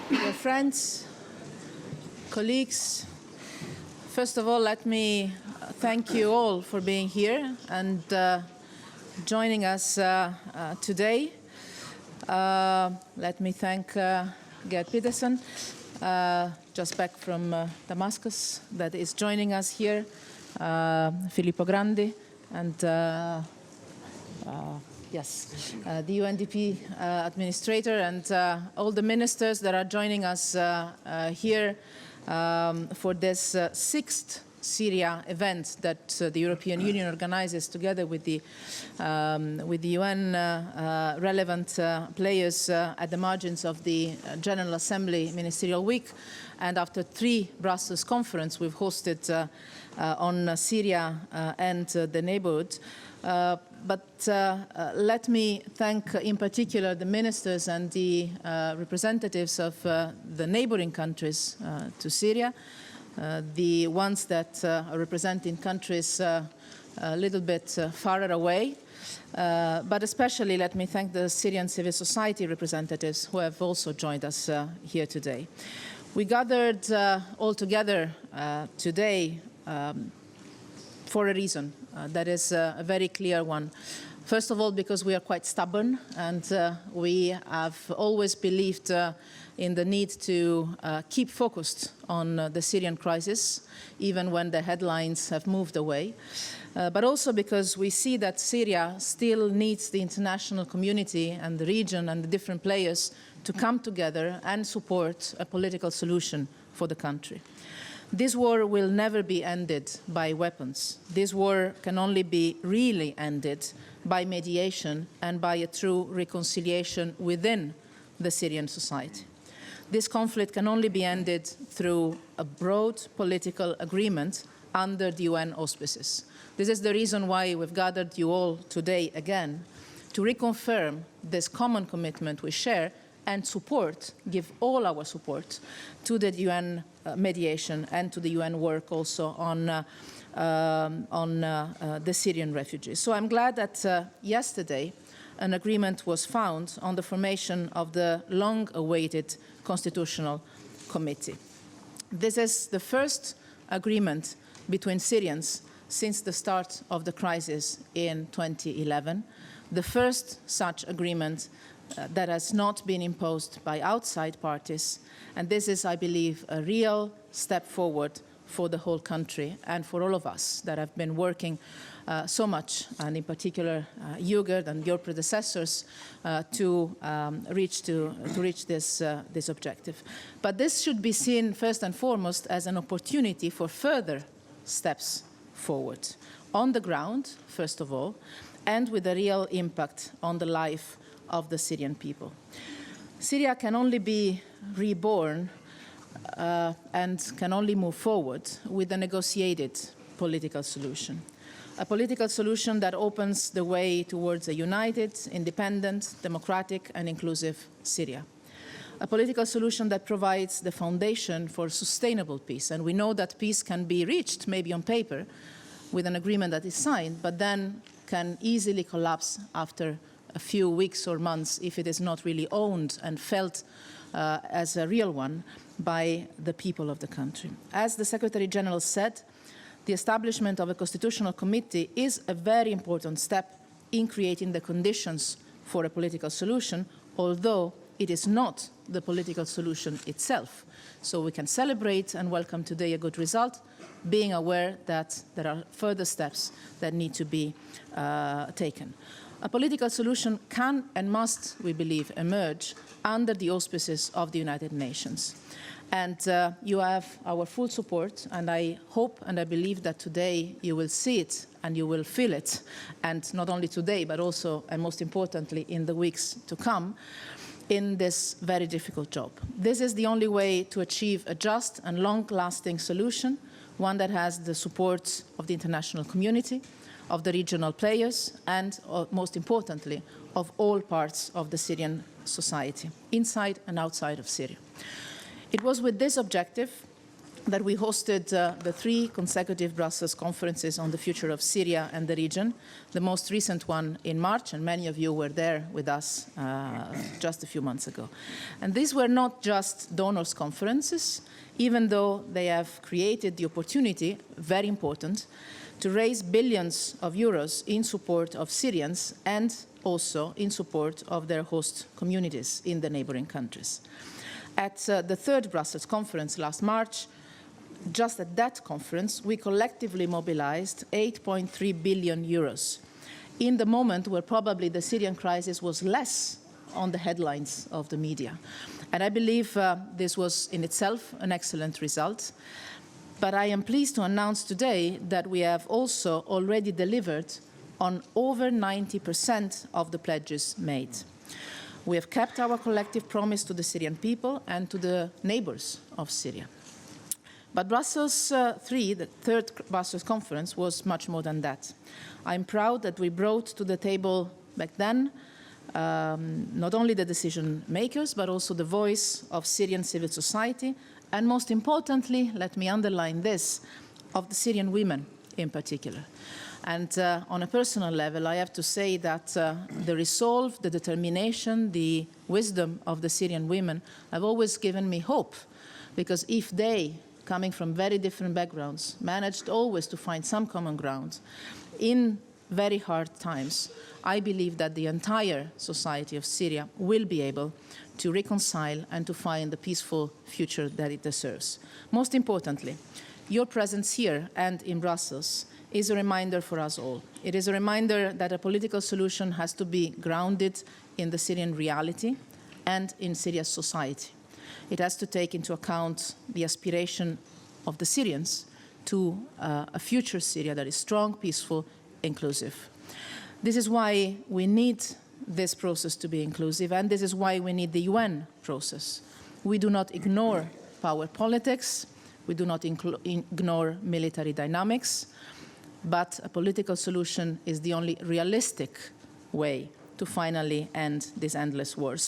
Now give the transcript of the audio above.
Dear friends, colleagues, first of all, let me thank you all for being here and joining us today. Let me thank Gerd Peterson, just back from Damascus, that is joining us here, Filippo Grandi, and the UNDP administrator and all the ministers that are joining us here for this sixth Syria event that the European Union organizes together with the UN relevant players at the margins of the General Assembly Ministerial Week. And after 3 Brussels conferences we've hosted on Syria and the neighborhood. But let me thank in particular the ministers and the representatives of the neighboring countries to Syria, the ones that are representing countries a little bit farther away. But especially let me thank the Syrian civil society representatives who have also joined us here today. We gathered all together today for a reason. That is a very clear one. First of all, because we are quite stubborn and we have always believed in the need to keep focused on the Syrian crisis, even when the headlines have moved away. But also because we see that Syria still needs the international community and the region and the different players to come together and support a political solution for the country. This war will never be ended by weapons. This war can only be really ended by mediation and by a true reconciliation within the Syrian society. This conflict can only be ended through a broad political agreement under the UN auspices. This is the reason why we've gathered you all today again, to reconfirm this common commitment we share and support, give all our support to the UN mediation and to the UN work also on the Syrian refugees. So I'm glad that yesterday an agreement was found on the formation of the long-awaited Constitutional Committee. This is the first agreement between Syrians since the start of the crisis in 2011, the first such agreement that has not been imposed by outside parties. And this is, I believe, a real step forward for the whole country and for all of us that have been working so much, and in particular UNGA and your predecessors, to reach this objective. But this should be seen first and foremost as an opportunity for further steps forward, on the ground, first of all, and with a real impact on the life of the Syrian people. Syria can only be reborn and can only move forward with a negotiated political solution. A political solution that opens the way towards a united, independent, democratic and inclusive Syria. A political solution that provides the foundation for sustainable peace. And we know that peace can be reached, maybe on paper, with an agreement that is signed, but then can easily collapse after a few weeks or months if it is not really owned and felt as a real one by the people of the country. As the Secretary General said, the establishment of a constitutional committee is a very important step in creating the conditions for a political solution, although it is not the political solution itself. So we can celebrate and welcome today a good result, being aware that there are further steps that need to be taken. A political solution can and must, we believe, emerge under the auspices of the United Nations. And you have our full support, and I hope and I believe that today you will see it and you will feel it, and not only today, but also, and most importantly, in the weeks to come, in this very difficult job. This is the only way to achieve a just and long-lasting solution, one that has the support of the international community, of the regional players, and most importantly, of all parts of the Syrian society, inside and outside of Syria. It was with this objective that we hosted the 3 consecutive Brussels conferences on the future of Syria and the region, the most recent one in March, and many of you were there with us just a few months ago. And these were not just donors' conferences, even though they have created the opportunity, very important, to raise billions of euros in support of Syrians and also in support of their host communities in the neighboring countries. At the 3rd Brussels conference last March, just at that conference, we collectively mobilized 8.3 billion euros in the moment where probably the Syrian crisis was less on the headlines of the media. And I believe this was in itself an excellent result. But I am pleased to announce today that we have also already delivered on over 90% of the pledges made. We have kept our collective promise to the Syrian people and to the neighbors of Syria. But Brussels III, the 3rd Brussels conference, was much more than that. I'm proud that we brought to the table back then not only the decision makers, but also the voice of Syrian civil society, and most importantly, let me underline this, of the Syrian women in particular. And on a personal level, I have to say that the resolve, the determination, the wisdom of the Syrian women have always given me hope, because if they, coming from very different backgrounds, managed always to find some common ground in very hard times, I believe that the entire society of Syria will be able to reconcile and to find the peaceful future that it deserves. Most importantly, your presence here and in Brussels is a reminder for us all. It is a reminder that a political solution has to be grounded in the Syrian reality and in Syria's society. It has to take into account the aspiration of the Syrians to a future Syria that is strong, peaceful, inclusive. This is why we need this process to be inclusive, and this is why we need the UN process. We do not ignore power politics, we do not ignore military dynamics, but a political solution is the only realistic way to finally end this endless wars.